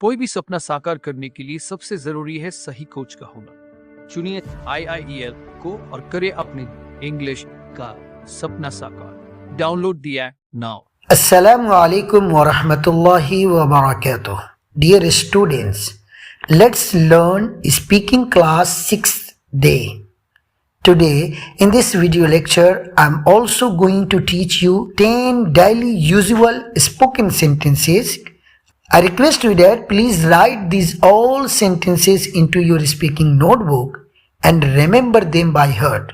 कोई भी सपना साकार करने के लिए सबसे जरूरी है सही कोच का होना। चुनिए IIEL को और करें अपने इंग्लिश का सपना साकार। Download the app now. Assalamu alaikum wa rahmatullahi wa barakatuh. Dear students, let's learn speaking class 6th day. Today in this video lecture, I'm also going to teach you 10 daily usual spoken sentences. I request you that please write these all sentences into your speaking notebook and remember them by heart.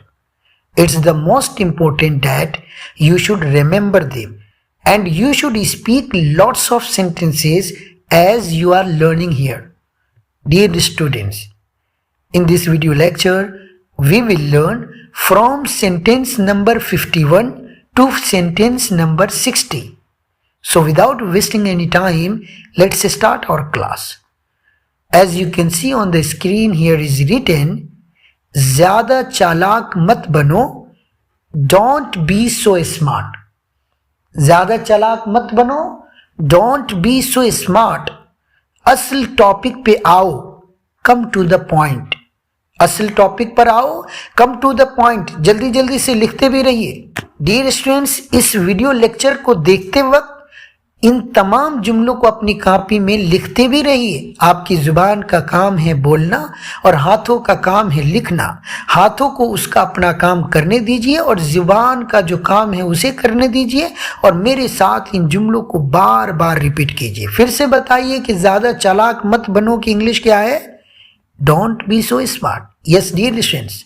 It's the most important that you should remember them and you should speak lots of sentences as you are learning here. Dear students, in this video lecture, we will learn from sentence number 51 to sentence number 60. So without wasting any time, let's start our class. As you can see on the screen here is written, ज़्यादा चालाक मत बनो, don't be so smart. ज़्यादा चालाक मत बनो, don't be so smart. असल topic पे आओ, come to the point. असल टॉपिक पर आओ, come to the point. जल्दी जल्दी से लिखते भी रहिए। डियर स्टूडेंट्स, इस वीडियो लेक्चर को देखते वक्त इन तमाम जुमलों को अपनी कॉपी में लिखते भी रहिए। आपकी जुबान का काम है बोलना और हाथों का काम है लिखना। हाथों को उसका अपना काम करने दीजिए और जुबान का जो काम है उसे करने दीजिए और मेरे साथ इन जुमलों को बार बार रिपीट कीजिए। फिर से बताइए कि ज़्यादा चालाक मत बनो की इंग्लिश क्या है? Don't be so smart. Yes dear students,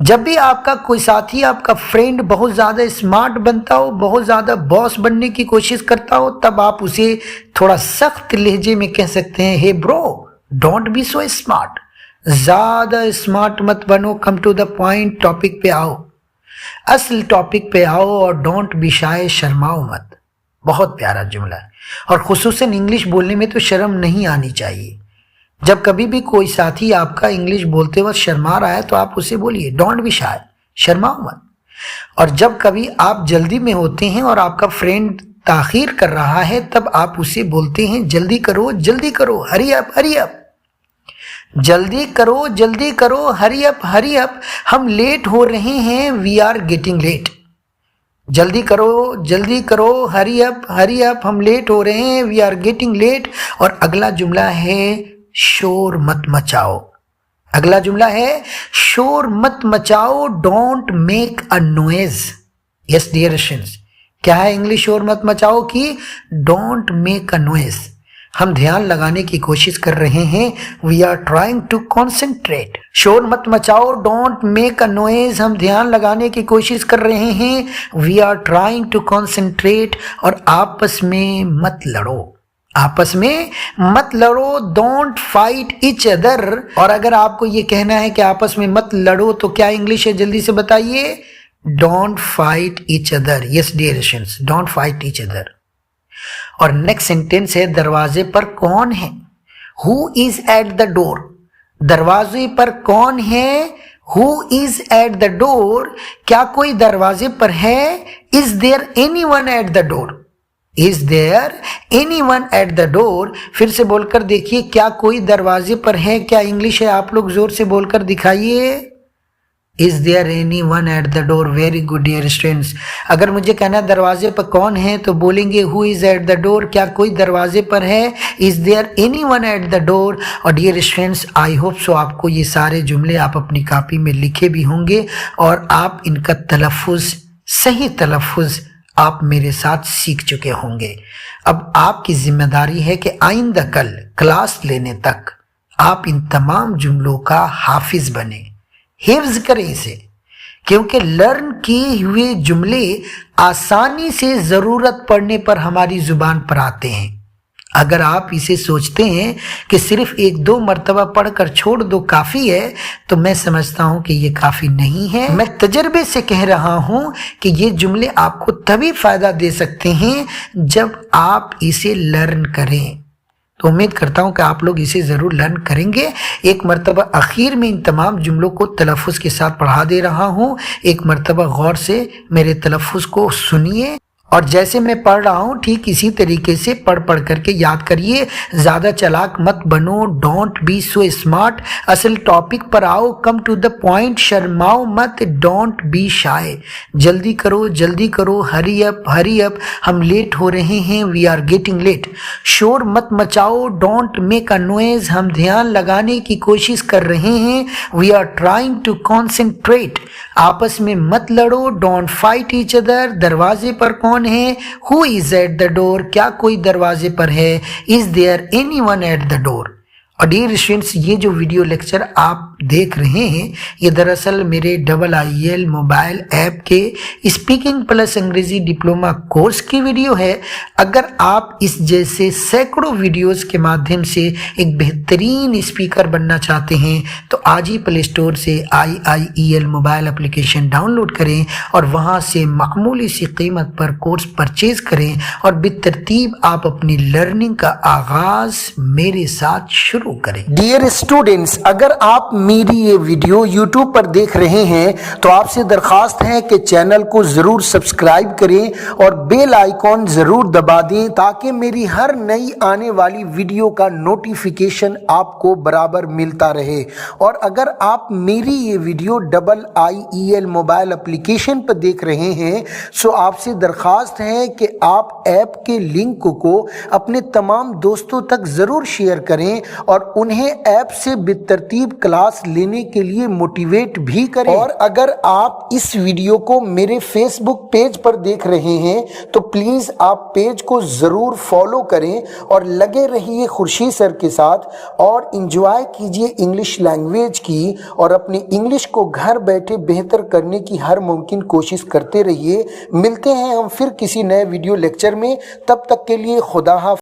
जब भी आपका कोई साथी, आपका फ्रेंड बहुत ज़्यादा स्मार्ट बनता हो, बहुत ज़्यादा बॉस बनने की कोशिश करता हो, तब आप उसे थोड़ा सख्त लहजे में कह सकते हैं, hey bro, don't be so smart. ज़्यादा स्मार्ट मत बनो, come to the point, topic पे आओ, असल टॉपिक पे आओ और डोंट बी शाय, शर्माओ मत। बहुत प्यारा जुमला है और खुसूसन इंग्लिश बोलने में तो शर्म नहीं आनी चाहिए। जब कभी भी कोई साथी आपका इंग्लिश बोलते वक्त शर्मा रहा है तो आप उसे बोलिए, डोंट बी शाय, शर्माओ मत। और जब कभी आप जल्दी में होते हैं और आपका फ्रेंड ताखीर कर रहा है तब आप उसे बोलते हैं, जल्दी करो, हरी अप, जल्दी करो, हरी अप, हम लेट हो रहे हैं, वी आर गेटिंग लेट। जल्दी करो, हरी अप, हम लेट हो रहे हैं, वी आर गेटिंग लेट। और अगला जुमला है, शोर मत मचाओ। अगला जुमला है, शोर मत मचाओ, don't make a noise. Yes dear students, क्या है इंग्लिश शोर मत मचाओ की? Don't make a noise. हम ध्यान लगाने की कोशिश कर रहे हैं, we are trying to concentrate. शोर मत मचाओ, डोंट मेक अ नॉइज, हम ध्यान लगाने की कोशिश कर रहे हैं, we are trying to concentrate. और आपस में मत लड़ो, डोंट फाइट ईच अदर। और अगर आपको ये कहना है कि आपस में मत लड़ो तो क्या इंग्लिश है, जल्दी से बताइए? Don't fight each other. Yes dear students, don't fight each other. और नेक्स्ट सेंटेंस है, दरवाजे पर कौन है? Who is at the door. दरवाजे पर कौन है? Who is at the door. क्या कोई दरवाजे पर है? Is there anyone at the door. Is there anyone at the door. फिर से बोलकर देखिए, क्या कोई दरवाजे पर है? क्या इंग्लिश है? आप लोग जोर से बोलकर दिखाइए। Is there anyone at the door. Very good dear students. अगर मुझे कहना दरवाजे पर कौन है तो बोलेंगे who is at the door. क्या कोई दरवाजे पर है? Is there anyone at the door. और dear students, I hope so आपको ये सारे जुमले आप अपनी कॉपी में लिखे भी होंगे और आप इनका तलफ़ुज़, सही तलफ़ुज़ आप मेरे साथ सीख चुके होंगे। अब आपकी जिम्मेदारी है कि आइंदा कल क्लास लेने तक आप इन तमाम जुमलों का हाफिज बने, हिफ्ज करें इसे, क्योंकि लर्न किए हुए जुमले आसानी से ज़रूरत पड़ने पर हमारी ज़ुबान पर आते हैं। अगर आप इसे सोचते हैं कि सिर्फ 1-2 मरतबा पढ़कर छोड़ दो काफ़ी है, तो मैं समझता हूं कि ये काफ़ी नहीं है। मैं तजर्बे से कह रहा हूं कि ये जुमले आपको तभी फ़ायदा दे सकते हैं जब आप इसे लर्न करें। तो उम्मीद करता हूं कि आप लोग इसे ज़रूर लर्न करेंगे। एक मरतबा आखिर में इन तमाम जुमलों को तलफ़ुज़ के साथ पढ़ा दे रहा हूं। एक मरतबा गौर से मेरे तलफ़ुज़ को सुनिए और जैसे मैं पढ़ रहा हूँ ठीक इसी तरीके से पढ़ करके याद करिए। ज़्यादा चालाक मत बनो, डोंट बी सो स्मार्ट। असल टॉपिक पर आओ, कम टू द पॉइंट, शर्माओ मत, डोंट बी शाय। जल्दी करो, हरी अप, हम लेट हो रहे हैं, वी आर गेटिंग लेट। शोर मत मचाओ, डोंट मेक अ नॉइज, हम ध्यान लगाने की कोशिश कर रहे हैं, we are trying to concentrate. आपस में मत लड़ो, डोंट फाइट ईच अदर। दरवाजे पर कौन है, who is at the door, क्या कोई दरवाजे पर है, is there anyone at the door. और डियर स्टूडेंट्स, ये जो वीडियो लेक्चर आप देख रहे हैं ये दरअसल मेरे IIL मोबाइल ऐप के स्पीकिंग प्लस अंग्रेजी डिप्लोमा कोर्स की वीडियो है। अगर आप इस जैसे सैकड़ों वीडियोस के माध्यम से एक बेहतरीन स्पीकर बनना चाहते हैं तो आज ही प्ले स्टोर से IIL मोबाइल एप्लीकेशन डाउनलोड करें और वहां से मामूली सी कीमत पर कोर्स परचेज करें और बेतरतीब आप अपनी लर्निंग का आगाज मेरे साथ शुरू करें। डियर स्टूडेंट्स, अगर आप मेरी ये वीडियो YouTube पर देख रहे हैं तो आपसे दरखास्त है कि चैनल को जरूर सब्सक्राइब करें और बेल आइकॉन जरूर दबा दें ताकि मेरी हर नई आने वाली वीडियो का नोटिफिकेशन आपको बराबर मिलता रहे। और अगर आप मेरी ये वीडियो IIL मोबाइल एप्लीकेशन पर देख रहे हैं तो आपसे दरखास्त है कि आप ऐप के लिंक को अपने तमाम दोस्तों तक जरूर शेयर करें और उन्हें ऐप से बेतरतीब क्लास लेने के लिए मोटिवेट भी करें। और अगर आप इस वीडियो को मेरे फेसबुक पेज पर देख रहे हैं तो प्लीज आप पेज को जरूर फॉलो करें और लगे रहिए खुर्शीद सर के साथ और एंजॉय कीजिए इंग्लिश लैंग्वेज की और अपनी इंग्लिश को घर बैठे बेहतर करने की हर मुमकिन कोशिश करते रहिए। मिलते हैं हम फिर किसी नए वीडियो लेक्चर में, तब तक के लिए खुदा हाफ़िज़।